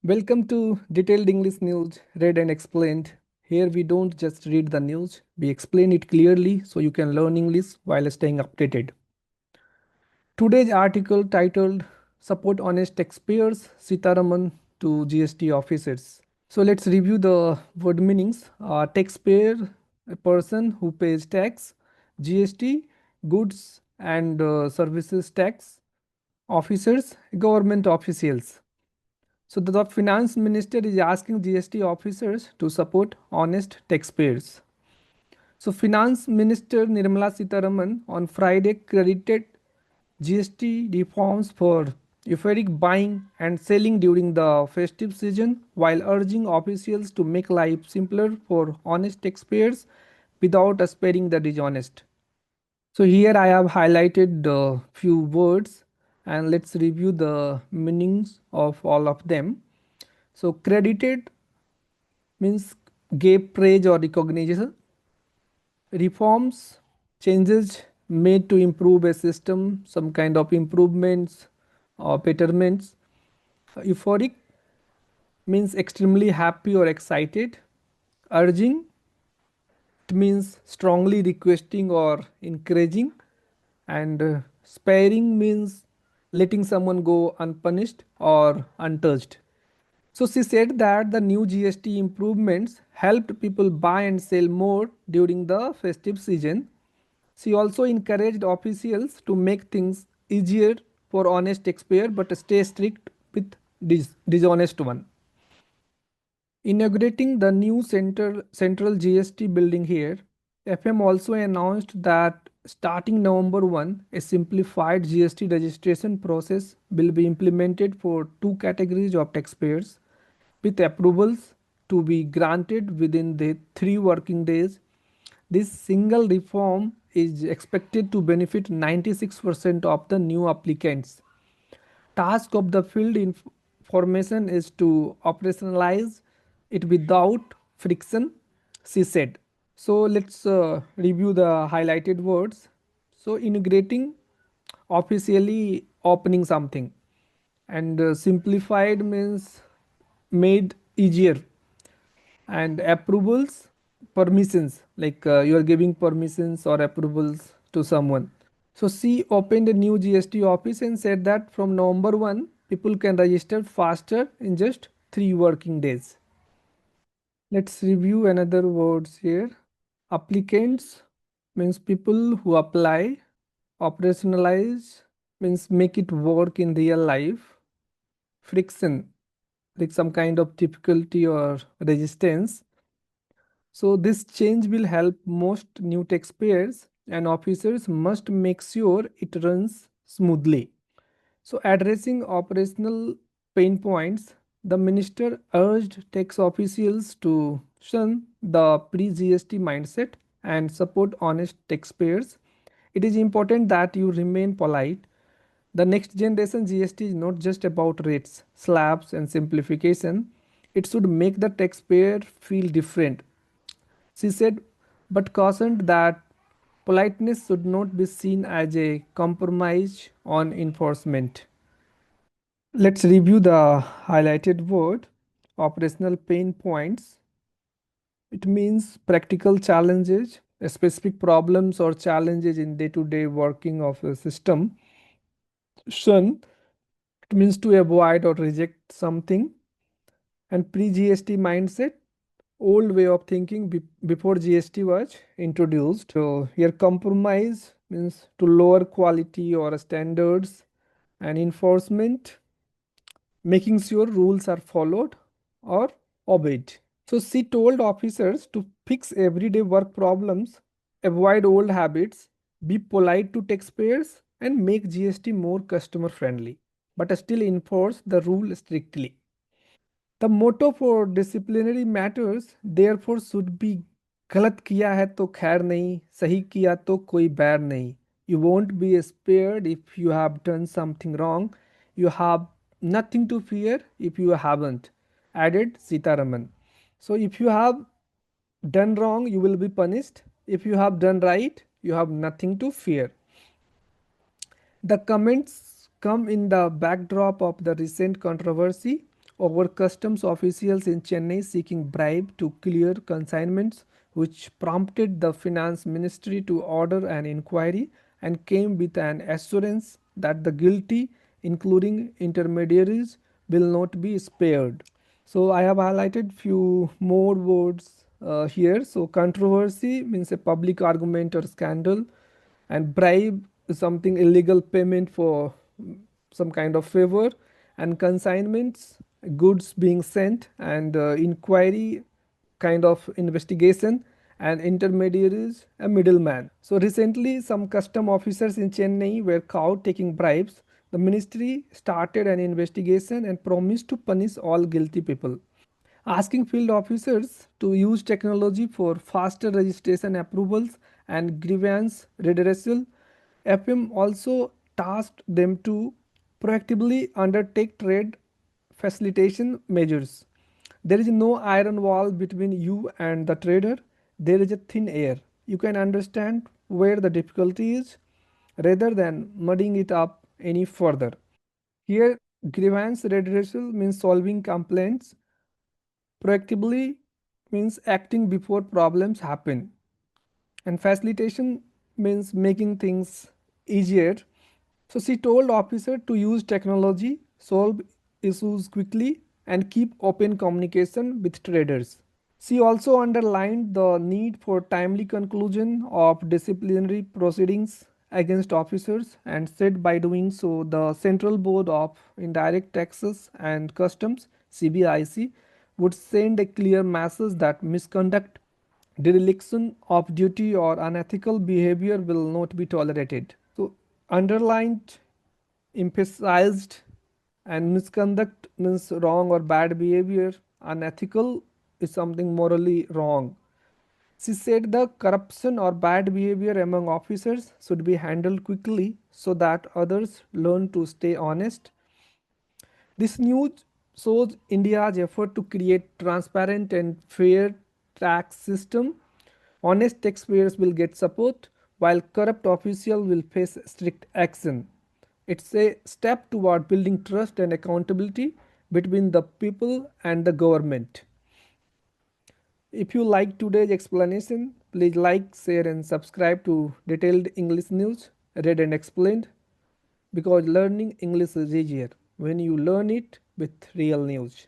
Welcome to Detailed English News, Read and Explained. Here we don't just read the news, we explain it clearly so you can learn English while staying updated. Today's article titled Support Honest Taxpayers Sitaraman to GST Officers. So let's review the word meanings. Taxpayer, a person who pays tax, GST, goods and services tax, officers, government officials. So the finance minister is asking GST officers to support honest taxpayers. So finance minister Nirmala Sitharaman on Friday credited GST reforms for euphoric buying and selling during the festive season while urging officials to make life simpler for honest taxpayers without sparing the dishonest. So here I have highlighted a few words and let's review the meanings of all of them. So credited means gave praise or recognition. Reforms, changes made to improve a system, some kind of improvements or betterments. Euphoric means extremely happy or excited. Urging, it means strongly requesting or encouraging. And sparing means letting someone go unpunished or untouched. So she said that the new GST improvements helped people buy and sell more during the festive season. She also encouraged officials to make things easier for honest taxpayer but stay strict with dishonest one. Inaugurating the new central GST building here, FM also announced that starting November 1, a simplified GST registration process will be implemented for two categories of taxpayers with approvals to be granted within the 3 working days. This single reform is expected to benefit 96% of the new applicants. Task of the field information is to operationalize it without friction, she said. So let's review the highlighted words. So integrating, officially opening something, and simplified means made easier, and approvals, permissions, like you are giving permissions or approvals to someone. So she opened a new GST office and said that from November 1 people can register faster in just 3 working days. Let's review another words here. Applicants means people who apply. Operationalize means make it work in real life. Friction, like some kind of difficulty or resistance. So this change will help most new taxpayers, and officers must make sure it runs smoothly. So addressing operational pain points, the minister urged tax officials to shun the pre-GST mindset and support honest taxpayers. It is important that you remain polite. The next generation GST is not just about rates, slabs, and simplification. It should make the taxpayer feel different. She said, but cautioned that politeness should not be seen as a compromise on enforcement. Let's review the highlighted word, operational pain points. It means practical challenges, specific problems or challenges in day-to-day working of a system. Shun, it means to avoid or reject something. And pre-GST mindset, old way of thinking before GST was introduced. So here compromise means to lower quality or standards, and enforcement, making sure rules are followed or obeyed. So she told officers to fix everyday work problems, avoid old habits, be polite to taxpayers, and make GST more customer friendly, but still enforce the rule strictly. The motto for disciplinary matters therefore should be गलत किया है तो खैर नहीं, सही किया तो कोई बैर नहीं. You won't be spared if you have done something wrong. You have nothing to fear if you haven't, added Sitaraman. So if you have done wrong, you will be punished. If you have done right, you have nothing to fear. The comments come in the backdrop of the recent controversy over customs officials in Chennai seeking bribe to clear consignments, which prompted the finance ministry to order an inquiry and came with an assurance that the guilty, including intermediaries, will not be spared. So I have highlighted few more words here. So controversy means a public argument or scandal, and bribe is something illegal payment for some kind of favor, and consignments goods being sent, and inquiry kind of investigation, and intermediaries a middleman. So recently some custom officers in Chennai were caught taking bribes. The ministry started an investigation and promised to punish all guilty people, asking field officers to use technology for faster registration approvals and grievance redressal. FM also tasked them to proactively undertake trade facilitation measures. There is no iron wall between you and the trader, there is a thin air. You can understand where the difficulty is rather than mudding it up any further. Here, grievance redressal means solving complaints proactively, means acting before problems happen, and facilitation means making things easier. So she told officer to use technology, solve issues quickly, and keep open communication with traders. She also underlined the need for timely conclusion of disciplinary proceedings against officers and said by doing so, the Central Board of Indirect Taxes and Customs (CBIC) would send a clear message that misconduct, dereliction of duty, or unethical behavior will not be tolerated. So, underlined, emphasized, and misconduct means wrong or bad behavior. Unethical is something morally wrong. She said the corruption or bad behavior among officers should be handled quickly so that others learn to stay honest. This news shows India's effort to create transparent and fair tax system. Honest taxpayers will get support while corrupt officials will face strict action. It's a step toward building trust and accountability between the people and the government. If you like today's explanation, please like, share, and subscribe to Detailed English News, read and explained, because learning English is easier when you learn it with real news.